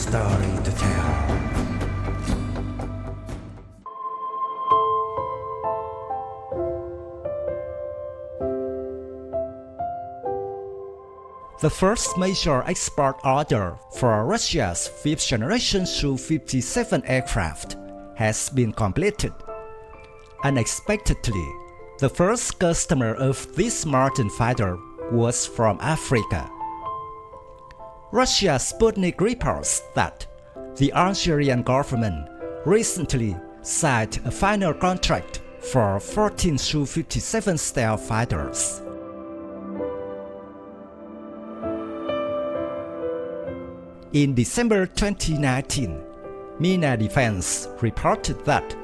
story to tell. The first major export order for Russia's fifth-generation Su-57 aircraft has been completed. Unexpectedly, the first customer of this modern fighter was from Africa. Russia's Sputnik reports that the Algerian government recently signed a final contract for 14 Su-57 stealth fighters. In December 2019, MENA Defense reported that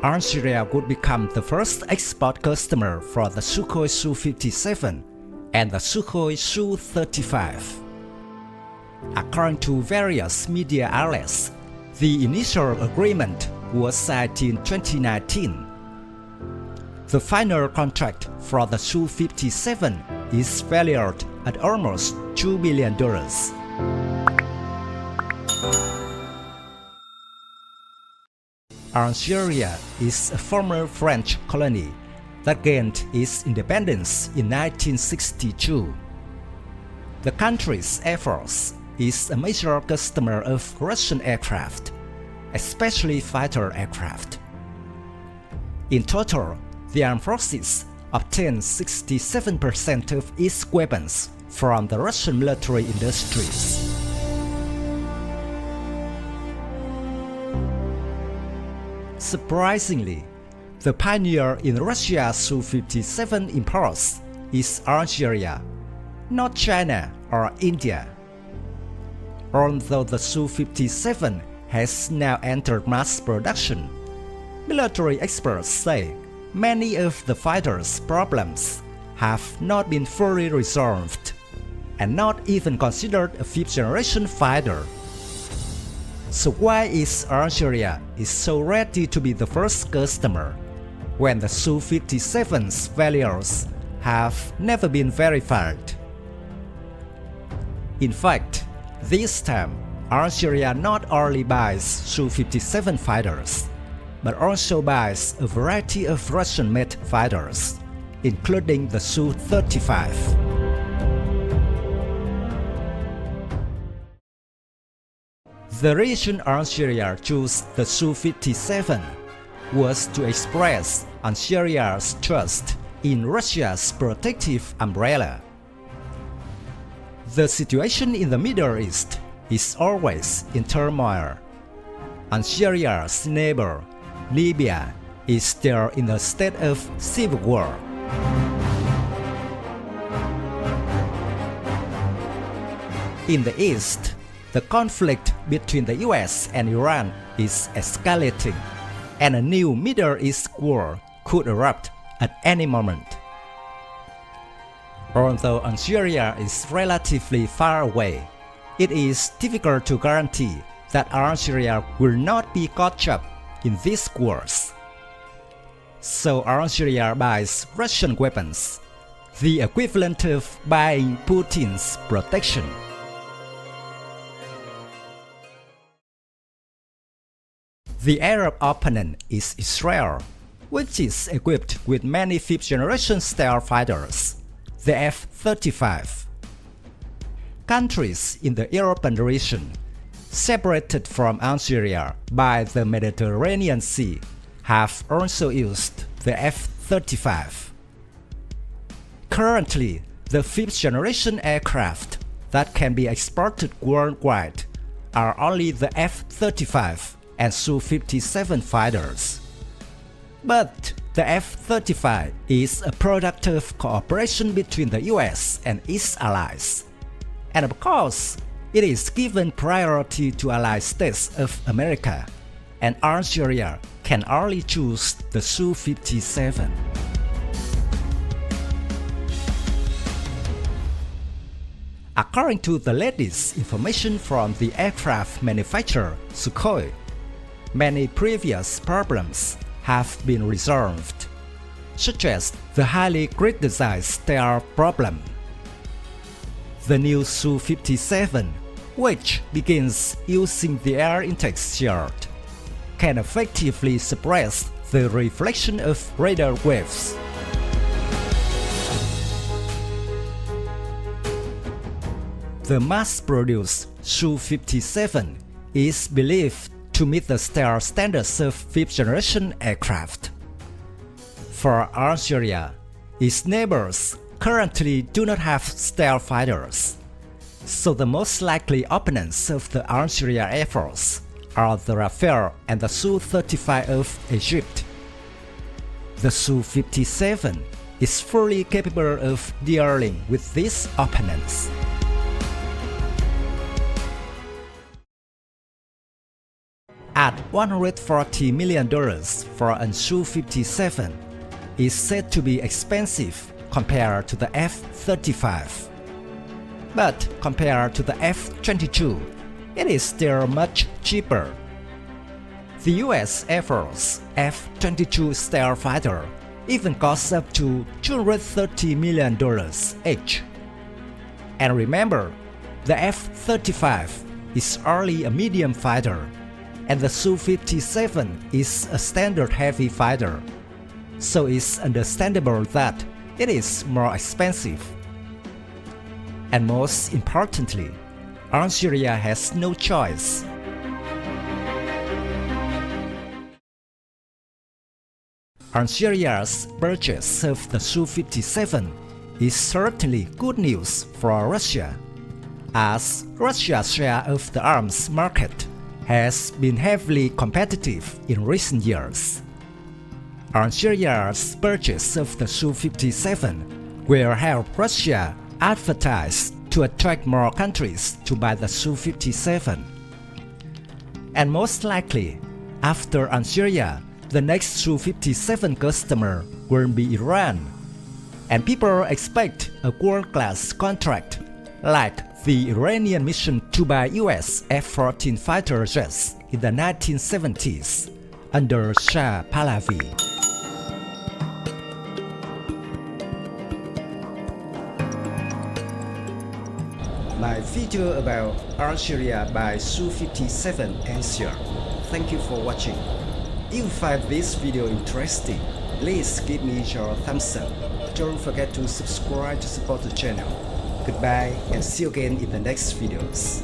Algeria would become the first export customer for the Sukhoi Su-57 and the Sukhoi Su-35. According to various media outlets, the initial agreement was signed in 2019. The final contract for the Su-57 is valued at almost $2 billion. Algeria is a former French colony that gained its independence in 1962. The country's Air Force is a major customer of Russian aircraft, especially fighter aircraft. In total, the armed forces obtained 67% of its weapons from the Russian military industries. Surprisingly, the pioneer in Russia's Su-57 imports is Algeria, not China or India. Although the Su-57 has now entered mass production, military experts say many of the fighter's problems have not been fully resolved and not even considered a fifth-generation fighter. So why is Algeria so ready to be the first customer when the Su-57's values have never been verified? In fact, this time, Algeria not only buys Su-57 fighters, but also buys a variety of Russian-made fighters, including the Su-35. The reason Algeria chose the Su-57 was to express Algeria's trust in Russia's protective umbrella. The situation in the Middle East is always in turmoil. Algeria's neighbor, Libya, is still in a state of civil war. In the East, the conflict between the US and Iran is escalating, and a new Middle East war could erupt at any moment. Although Algeria is relatively far away, it is difficult to guarantee that Algeria will not be caught up in these wars. So Algeria buys Russian weapons, the equivalent of buying Putin's protection. The Arab opponent is Israel, which is equipped with many fifth-generation stealth fighters, the F-35. Countries in the European region, separated from Algeria by the Mediterranean Sea, have also used the F-35. Currently, the fifth-generation aircraft that can be exported worldwide are only the F-35 and Su-57 fighters. But the F-35 is a product of cooperation between the US and its allies. And of course, it is given priority to allied states of America, and Algeria can only choose the Su-57. According to the latest information from the aircraft manufacturer Sukhoi, many previous problems have been resolved, such as the highly criticized stealth problem. The new Su-57 which begins using the air intake shield, can effectively suppress the reflection of radar waves. The mass-produced Su-57 is believed to meet the stealth standards of fifth-generation aircraft. For Algeria, its neighbors currently do not have stealth fighters, so the most likely opponents of the Algeria Air Force are the Rafale and the Su-35 of Egypt. The Su-57 is fully capable of dealing with these opponents. At $140 million for a Su-57 is said to be expensive compared to the F-35. But compared to the F-22, it is still much cheaper. The US Air Force F-22 stealth fighter even costs up to $230 million each. And remember, the F-35 is only a medium fighter, and the Su-57 is a standard heavy fighter, so it's understandable that it is more expensive. And most importantly, Algeria has no choice. Algeria's purchase of the Su-57 is certainly good news for Russia, as Russia's share of the arms market has been heavily competitive in recent years. Algeria's purchase of the Su-57 will help Russia advertise to attract more countries to buy the Su-57. And most likely, after Algeria, the next Su-57 customer will be Iran, and people expect a world-class contract like the Iranian mission to buy US F-14 fighter jets in the 1970s under Shah Pahlavi. My video about Algeria by Su-57 ends here. Thank you for watching. If you find this video interesting, please give me your thumbs up. Don't forget to subscribe to support the channel. Goodbye and see you again in the next videos.